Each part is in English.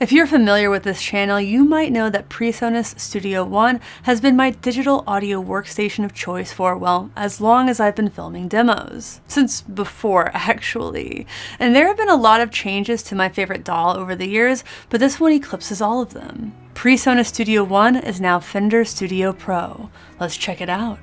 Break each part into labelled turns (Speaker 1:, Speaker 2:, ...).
Speaker 1: If you're familiar with this channel, you might know that PreSonus Studio One has been my digital audio workstation of choice for, well, as long as I've been filming demos. Since before, actually. And there have been a lot of changes to my favorite DAW over the years, but this one eclipses all of them. PreSonus Studio One is now Fender Studio Pro. Let's check it out.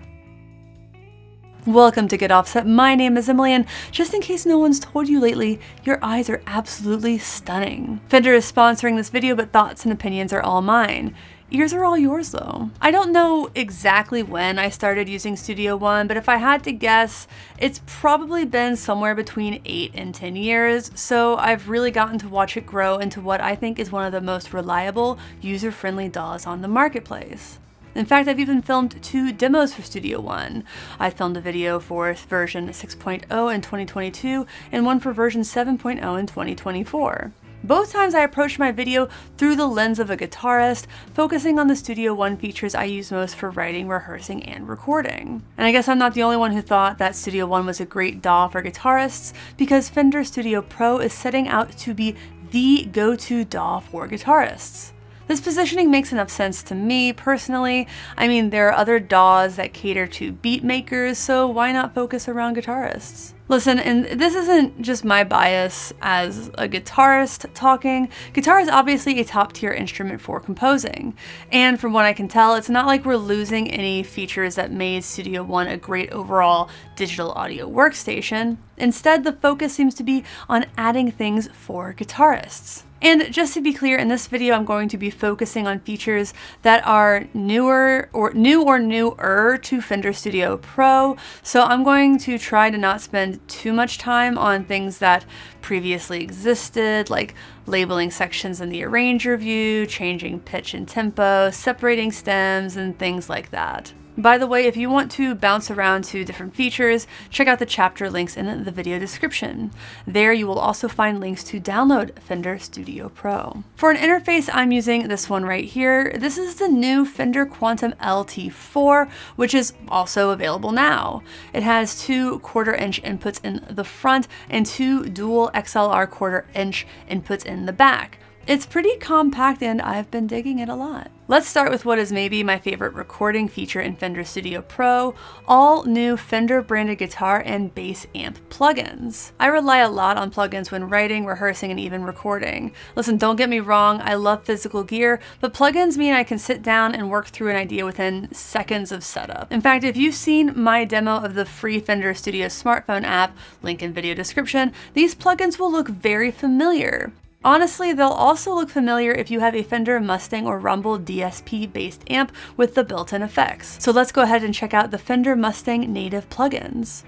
Speaker 1: Welcome to Get Offset. My name is Emily, and just in case no one's told you lately, your eyes are absolutely stunning. Fender is sponsoring this video, but thoughts and opinions are all mine. Ears are all yours though. I don't know exactly when I started using Studio One, but if I had to guess, it's probably been somewhere between 8 and 10 years, so I've really gotten to watch it grow into what I think is one of the most reliable, user-friendly DAWs on the marketplace. In fact, I've even filmed 2 demos for Studio One. I filmed a video for version 6.0 in 2022 and one for version 7.0 in 2024. Both times I approached my video through the lens of a guitarist, focusing on the Studio One features I use most for writing, rehearsing, and recording. And I guess I'm not the only one who thought that Studio One was a great DAW for guitarists, because Fender Studio Pro is setting out to be the go-to DAW for guitarists. This positioning makes enough sense to me personally. I mean, there are other DAWs that cater to beat makers, so why not focus around guitarists? Listen, and this isn't just my bias as a guitarist talking. Guitar is obviously a top-tier instrument for composing. And from what I can tell, it's not like we're losing any features that made Studio One a great overall digital audio workstation. Instead, the focus seems to be on adding things for guitarists. And just to be clear, in this video, I'm going to be focusing on features that are newer to Fender Studio Pro. So I'm going to try to not spend too much time on things that previously existed, like labeling sections in the arranger view, changing pitch and tempo, separating stems, and things like that. By the way, if you want to bounce around to different features, check out the chapter links in the video description. There you will also find links to download Fender Studio Pro. For an interface, I'm using this one right here. This is the new Fender Quantum LT4, which is also available now. It has 2 1/4-inch inputs in the front and 2 dual XLR 1/4-inch inputs in the back. It's pretty compact and I've been digging it a lot. Let's start with what is maybe my favorite recording feature in Fender Studio Pro, all new Fender branded guitar and bass amp plugins. I rely a lot on plugins when writing, rehearsing, and even recording. Listen, don't get me wrong, I love physical gear, but plugins mean I can sit down and work through an idea within seconds of setup. In fact, if you've seen my demo of the free Fender Studio smartphone app, link in video description, these plugins will look very familiar. Honestly, they'll also look familiar if you have a Fender Mustang or Rumble DSP-based amp with the built-in effects. So let's go ahead and check out the Fender Mustang native plugins.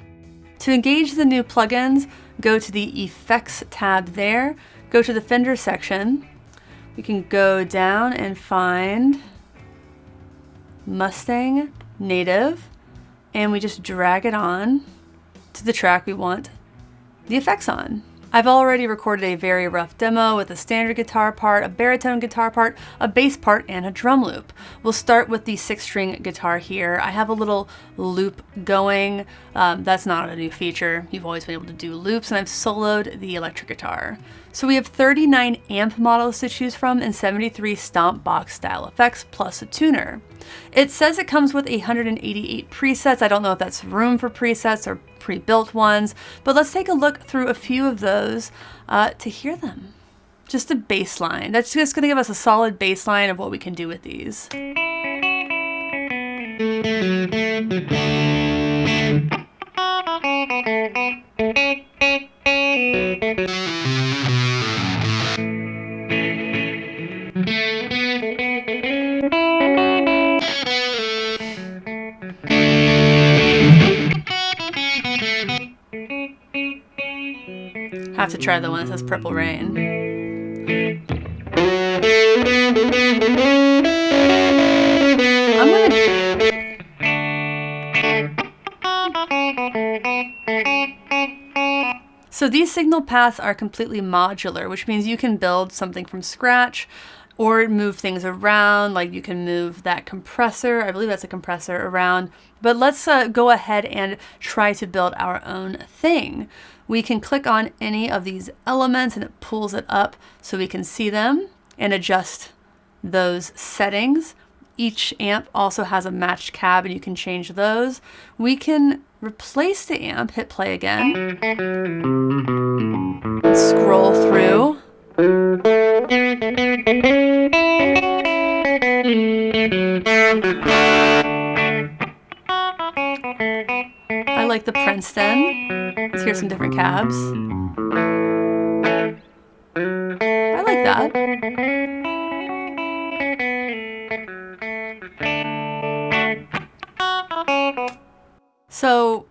Speaker 1: To engage the new plugins, go to the Effects tab there, go to the Fender section. We can go down and find Mustang native, and we just drag it on to the track we want the effects on. I've already recorded a very rough demo with a standard guitar part, a baritone guitar part, a bass part, and a drum loop. We'll start with the 6-string guitar here. I have a little loop going. That's not a new feature. You've always been able to do loops, and I've soloed the electric guitar. So we have 39 amp models to choose from and 73 stomp box style effects plus a tuner. It says it comes with 188 presets. I don't know if that's room for presets or pre-built ones, but let's take a look through a few of those to hear them. Just a bass line. That's just gonna give us a solid bass line of what we can do with these. Have to try the one that says Purple Rain. So these signal paths are completely modular, which means you can build something from scratch or move things around, like you can move that compressor, I believe that's a compressor, around. But let's go ahead and try to build our own thing. We can click on any of these elements and it pulls it up so we can see them. and adjust those settings. Each amp also has a matched cab and you can change those. We can replace the amp, hit play again, and scroll through. I like the Princeton. Let's hear some different cabs. I like that. So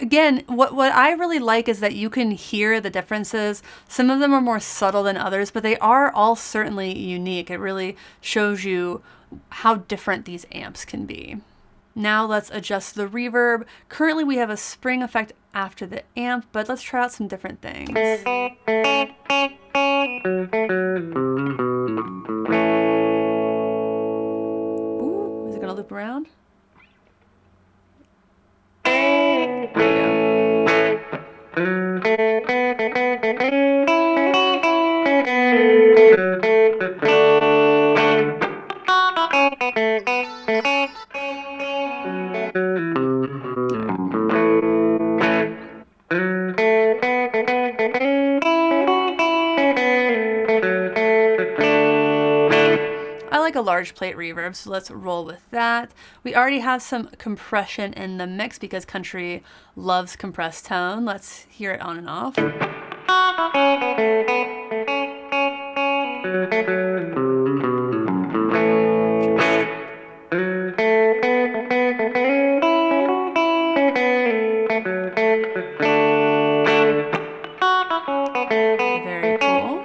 Speaker 1: again, what I really like is that you can hear the differences. Some of them are more subtle than others, but they are all certainly unique. It really shows you how different these amps can be. Now let's adjust the reverb. Currently we have a spring effect after the amp, but let's try out some different things. Ooh, is it gonna loop around? There you I like a large plate reverb, so let's roll with that. We already have some compression in the mix because country loves compressed tone. Let's hear it on and off. Very cool.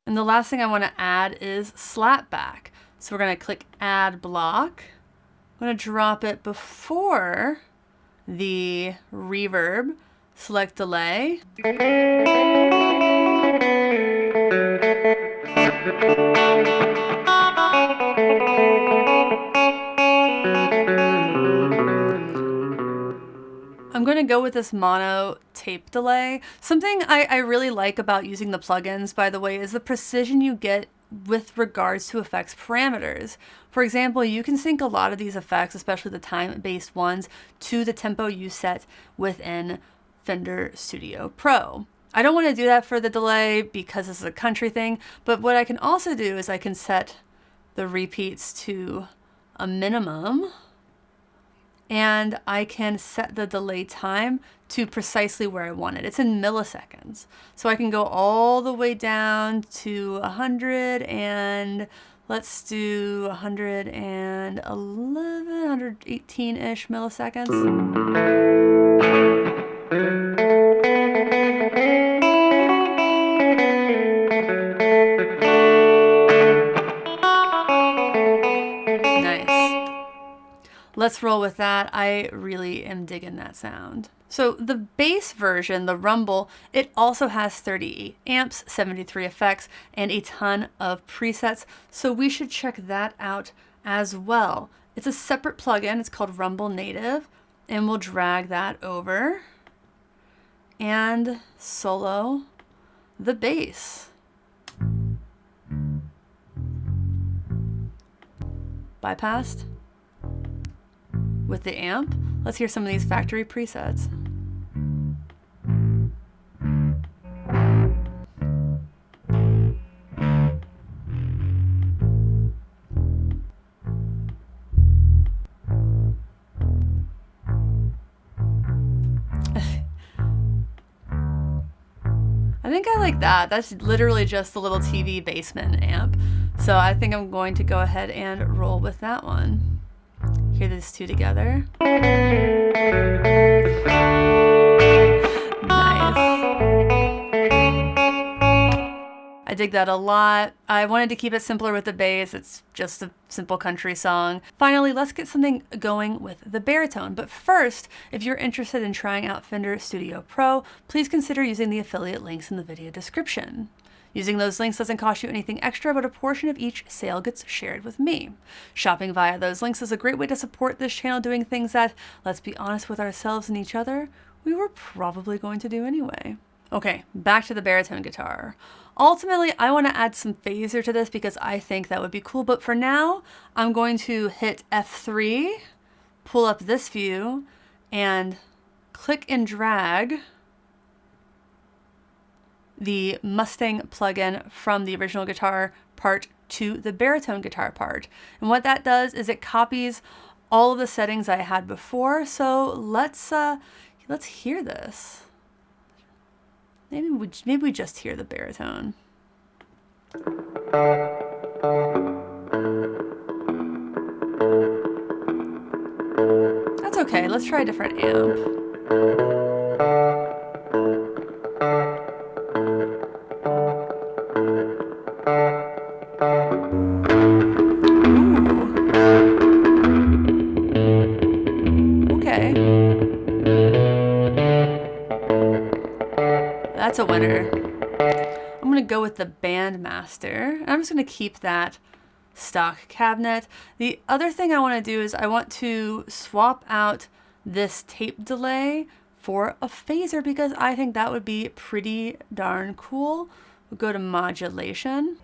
Speaker 1: And the last thing I want to add is slapback. So we're going to click add block. I'm going to drop it before the reverb, select delay. I'm going to go with this mono tape delay. Something I really like about using the plugins, by the way, is the precision you get with regards to effects parameters. For example, you can sync a lot of these effects, especially the time-based ones, to the tempo you set within Fender Studio Pro. I don't want to do that for the delay because this is a country thing, but what I can also do is I can set the repeats to a minimum, and I can set the delay time to precisely where I want it. It's in milliseconds. So I can go all the way down to 100 and let's do 111, 118-ish milliseconds. Let's roll with that. I really am digging that sound. So the bass version, the Rumble, it also has 38 amps, 73 effects, and a ton of presets. So we should check that out as well. It's a separate plugin. It's called Rumble Native, and we'll drag that over and solo the bass. Bypassed with the amp. Let's hear some of these factory presets. I think I like that. That's literally just the little TV basement amp. So I think I'm going to go ahead and roll with that one. Hear these two together. Nice. I dig that a lot. I wanted to keep it simpler with the bass. It's just a simple country song. Finally, let's get something going with the baritone. But first, if you're interested in trying out Fender Studio Pro, please consider using the affiliate links in the video description. Using those links doesn't cost you anything extra, but a portion of each sale gets shared with me. Shopping via those links is a great way to support this channel doing things that, let's be honest with ourselves and each other, we were probably going to do anyway. Okay, back to the baritone guitar. Ultimately, I want to add some phaser to this because I think that would be cool. But for now, I'm going to hit F3, pull up this view, and click and drag the Mustang plugin from the original guitar part to the baritone guitar part. And what that does is it copies all of the settings I had before. So let's hear this. Maybe we just hear the baritone. That's okay. Let's try a different amp. That's a winner. I'm gonna go with the Bandmaster. I'm just gonna keep that stock cabinet. The other thing I wanna do is I want to swap out this tape delay for a phaser because I think that would be pretty darn cool. We'll go to modulation.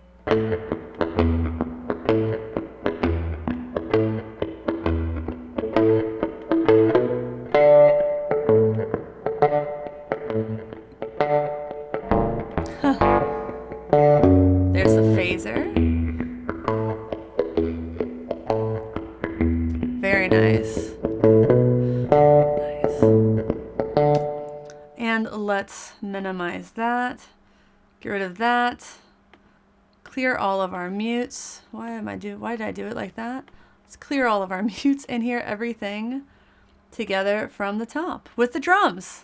Speaker 1: There's the phaser. Very nice. And let's minimize that. Get rid of that. Clear all of our mutes. Why did I do it like that? Let's clear all of our mutes and hear everything together from the top with the drums.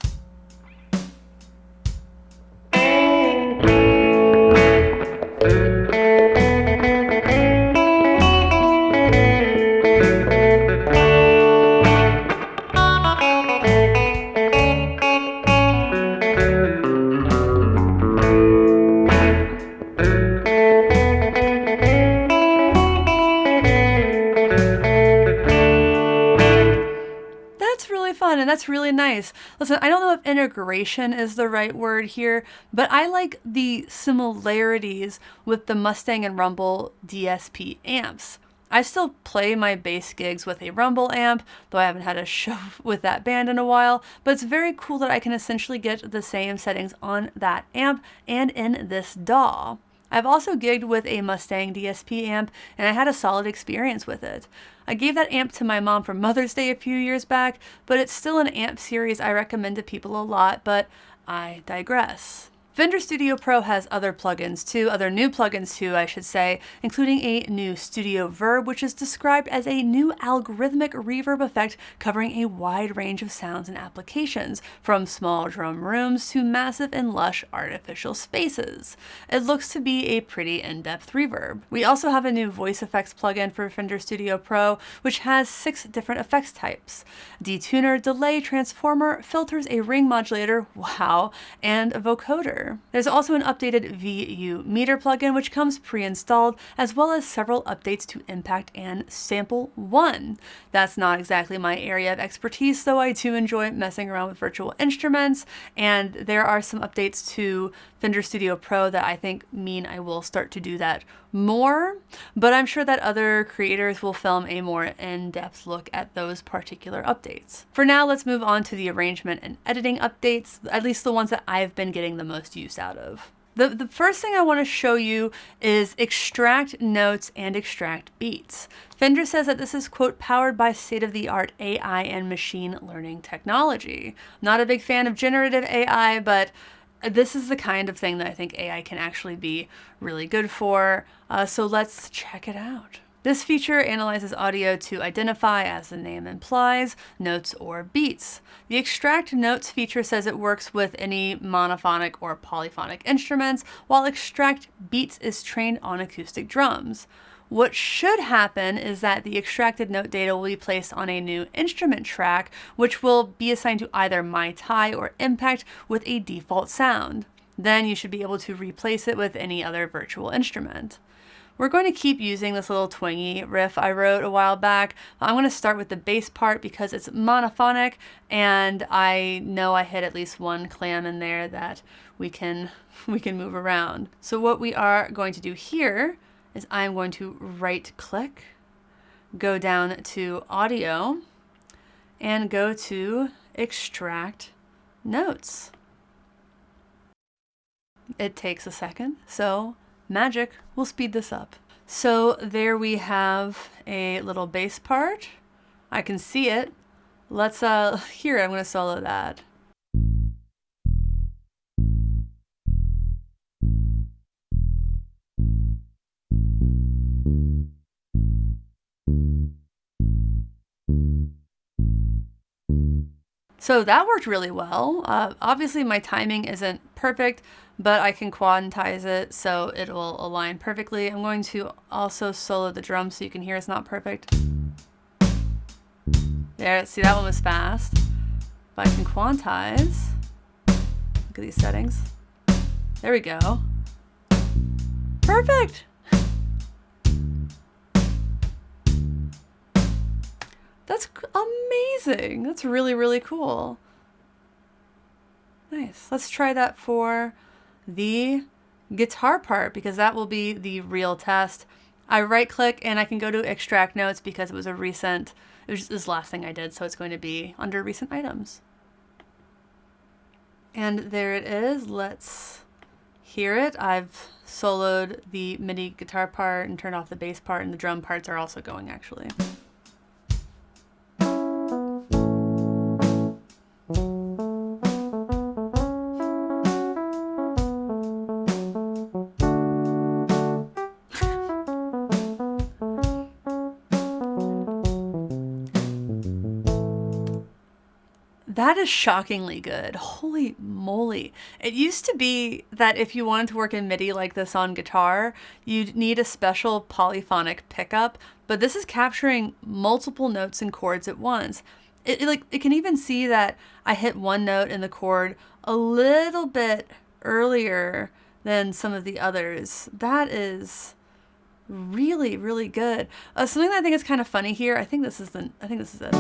Speaker 1: And that's really nice. Listen, I don't know if integration is the right word here, but I like the similarities with the Mustang and Rumble DSP amps. I still play my bass gigs with a Rumble amp, though I haven't had a show with that band in a while, but it's very cool that I can essentially get the same settings on that amp and in this DAW. I've also gigged with a Mustang DSP amp, and I had a solid experience with it. I gave that amp to my mom for Mother's Day a few years back, but it's still an amp series I recommend to people a lot, but I digress. Fender Studio Pro has other plugins too, other new plugins too, I should say, including a new Studio Verb, which is described as a new algorithmic reverb effect covering a wide range of sounds and applications, from small drum rooms to massive and lush artificial spaces. It looks to be a pretty in-depth reverb. We also have a new voice effects plugin for Fender Studio Pro, which has 6 different effects types: detuner, delay, transformer, filters, a ring modulator, wow, and a vocoder. There's also an updated VU meter plugin which comes pre-installed, as well as several updates to Impact and Sample 1. That's not exactly my area of expertise, though I do enjoy messing around with virtual instruments, and there are some updates to Fender Studio Pro that I think mean I will start to do that more, but I'm sure that other creators will film a more in-depth look at those particular updates. For now, let's move on to the arrangement and editing updates, at least the ones that I've been getting the most use out of. The first thing I want to show you is extract notes and extract beats. Fender says that this is, quote, powered by state-of-the-art AI and machine learning technology. Not a big fan of generative AI, but this is the kind of thing that I think AI can actually be really good for, so let's check it out. This feature analyzes audio to identify, as the name implies, notes or beats. The extract notes feature says it works with any monophonic or polyphonic instruments, while extract beats is trained on acoustic drums. What should happen is that the extracted note data will be placed on a new instrument track, which will be assigned to either MyTie or Impact with a default sound. Then you should be able to replace it with any other virtual instrument. We're going to keep using this little twangy riff I wrote a while back. I'm going to start with the bass part because it's monophonic, and I know I hit at least one clam in there that we can move around. So what we are going to do here is I'm going to right click, go down to audio, and go to extract notes. It takes a second, so magic will speed this up. So there we have a little bass part. I can see it. Let's here, I'm going to solo that. So that worked really well. Obviously my timing isn't perfect, but I can quantize it so it will align perfectly. I'm going to also solo the drum so you can hear it's not perfect. There, see, that one was fast. But I can quantize. Look at these settings. There we go. Perfect! That's amazing. That's really, really cool. Nice. Let's try that for the guitar part because that will be the real test. I right click and I can go to extract notes because it was just this last thing I did, so it's going to be under recent items. And there it is. Let's hear it. I've soloed the MIDI guitar part and turned off the bass part, and the drum parts are also going actually. That is shockingly good. Holy moly. It used to be that if you wanted to work in MIDI like this on guitar, you'd need a special polyphonic pickup, but this is capturing multiple notes and chords at once. It can even see that I hit one note in the chord a little bit earlier than some of the others. That is really, really good. Something that I think is kind of funny here, I think this is it.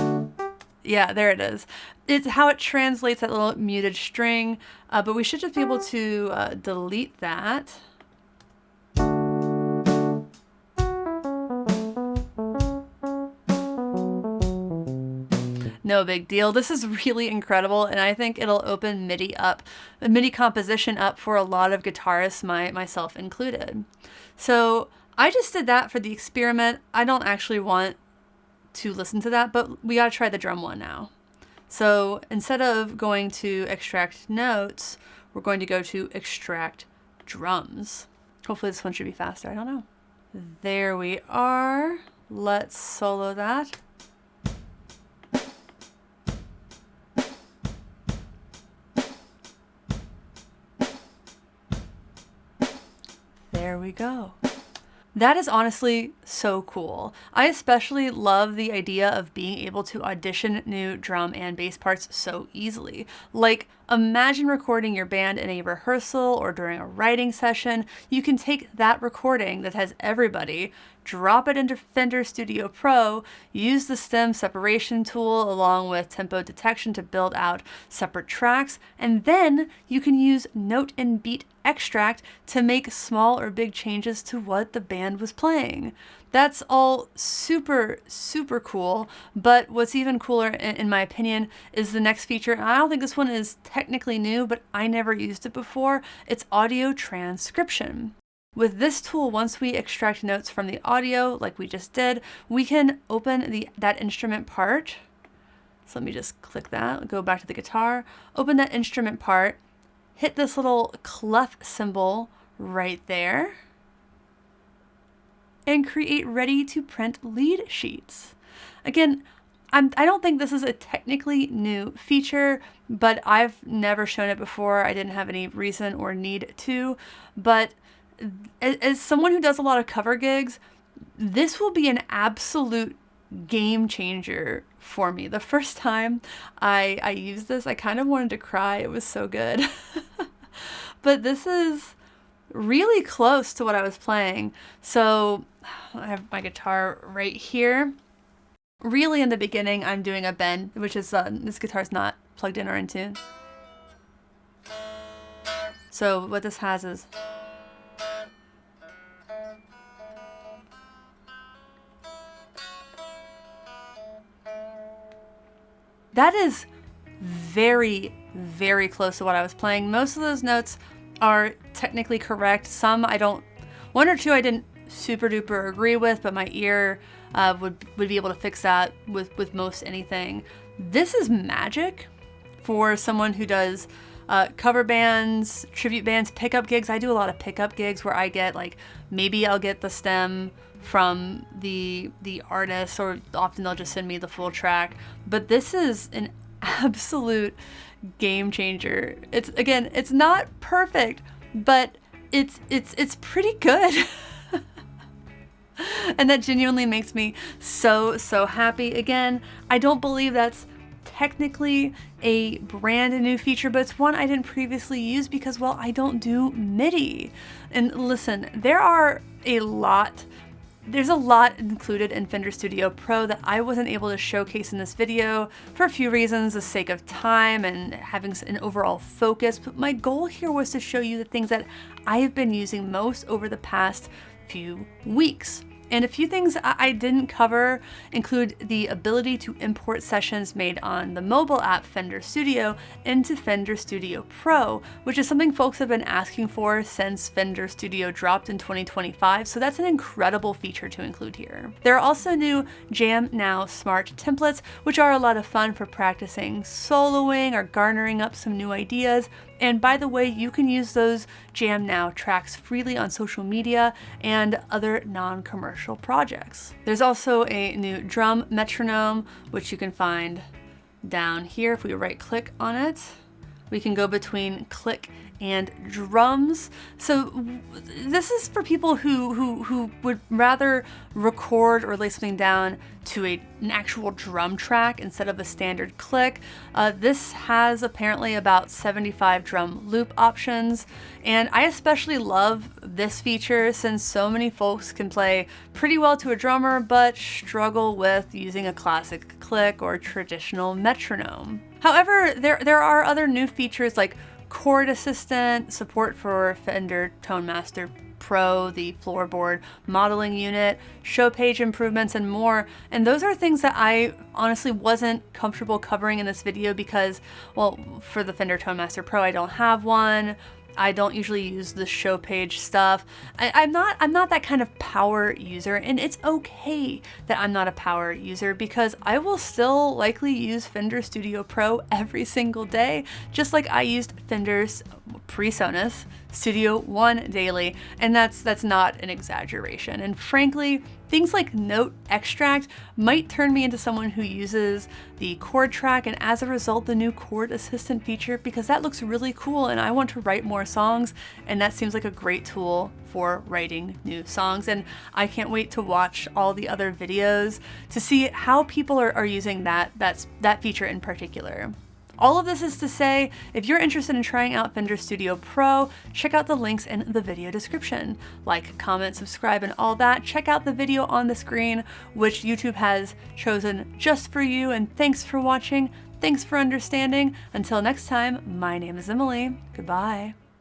Speaker 1: Yeah, there it is. It's how it translates that little muted string, but we should just be able to delete that. No big deal. This is really incredible, and I think it'll open MIDI composition up for a lot of guitarists, myself included. So I just did that for the experiment. I don't actually want to listen to that, but we gotta try the drum one now. So instead of going to extract notes, we're going to go to extract drums. Hopefully this one should be faster, I don't know. There we are. Let's solo that. There we go. That is honestly so cool. I especially love the idea of being able to audition new drum and bass parts so easily. Like, imagine recording your band in a rehearsal or during a writing session. You can take that recording that has everybody, drop it into Fender Studio Pro, use the stem separation tool along with tempo detection to build out separate tracks, and then you can use note and beat extract to make small or big changes to what the band was playing. That's all super, super cool, but what's even cooler, in my opinion, is the next feature. And I don't think this one is technically new, but I never used it before. It's audio transcription. With this tool, once we extract notes from the audio, like we just did, we can open that instrument part. So let me just click that, go back to the guitar, open that instrument part, hit this little clef symbol right there, and create ready to print lead sheets. Again, I don't think this is a technically new feature, but I've never shown it before. I didn't have any reason or need to, but as someone who does a lot of cover gigs, this will be an absolute game changer for me. The first time I used this, I kind of wanted to cry. It was so good. But this is really close to what I was playing. So I have my guitar right here. Really in the beginning, I'm doing a bend, which is, this guitar's not plugged in or in tune. So what this has is, that is very, very close to what I was playing. Most of those notes are technically correct. Some I don't, one or two I didn't super duper agree with, but my ear would be able to fix that with most anything. This is magic for someone who does cover bands, tribute bands, pickup gigs. I do a lot of pickup gigs where I get like, maybe I'll get the stem from the artist, or often they'll just send me the full track. But this is an absolute game changer. It's, again, it's not perfect, but it's pretty good. And that genuinely makes me so happy. Again, I don't believe that's technically a brand new feature, but it's one I didn't previously use because, well, I don't do MIDI. And listen, there's a lot included in Fender Studio Pro that I wasn't able to showcase in this video for a few reasons, the sake of time and having an overall focus. But my goal here was to show you the things that I have been using most over the past few weeks. And a few things I didn't cover include the ability to import sessions made on the mobile app Fender Studio into Fender Studio Pro, which is something folks have been asking for since Fender Studio dropped in 2025, so that's an incredible feature to include here. There are also new Jam Now Smart templates, which are a lot of fun for practicing soloing or garnering up some new ideas. And by the way, you can use those Jam Now tracks freely on social media and other non-commercial projects. There's also a new drum metronome, which you can find down here. If we right click on it, we can go between click and drums. So this is for people who would rather record or lay something down to an actual drum track instead of a standard click. This has apparently about 75 drum loop options, and I especially love this feature since so many folks can play pretty well to a drummer but struggle with using a classic click or traditional metronome. However, there are other new features like chord assistant, support for Fender Tone Master Pro, the floorboard modeling unit, show page improvements, and more. And those are things that I honestly wasn't comfortable covering in this video because, well, for the Fender Tone Master Pro, I don't have one. I don't usually use the show page stuff. I'm not that kind of power user, and it's okay that I'm not a power user because I will still likely use Fender Studio Pro every single day, just like I used Fender's PreSonus Studio One daily, and that's not an exaggeration. And frankly, things like note extract might turn me into someone who uses the chord track, and as a result, the new chord assistant feature, because that looks really cool and I want to write more songs, and that seems like a great tool for writing new songs. And I can't wait to watch all the other videos to see how people are using that feature in particular. All of this is to say, if you're interested in trying out Fender Studio Pro, check out the links in the video description. Like, comment, subscribe, and all that. Check out the video on the screen, which YouTube has chosen just for you, and thanks for watching. Thanks for understanding. Until next time, my name is Emily. Goodbye.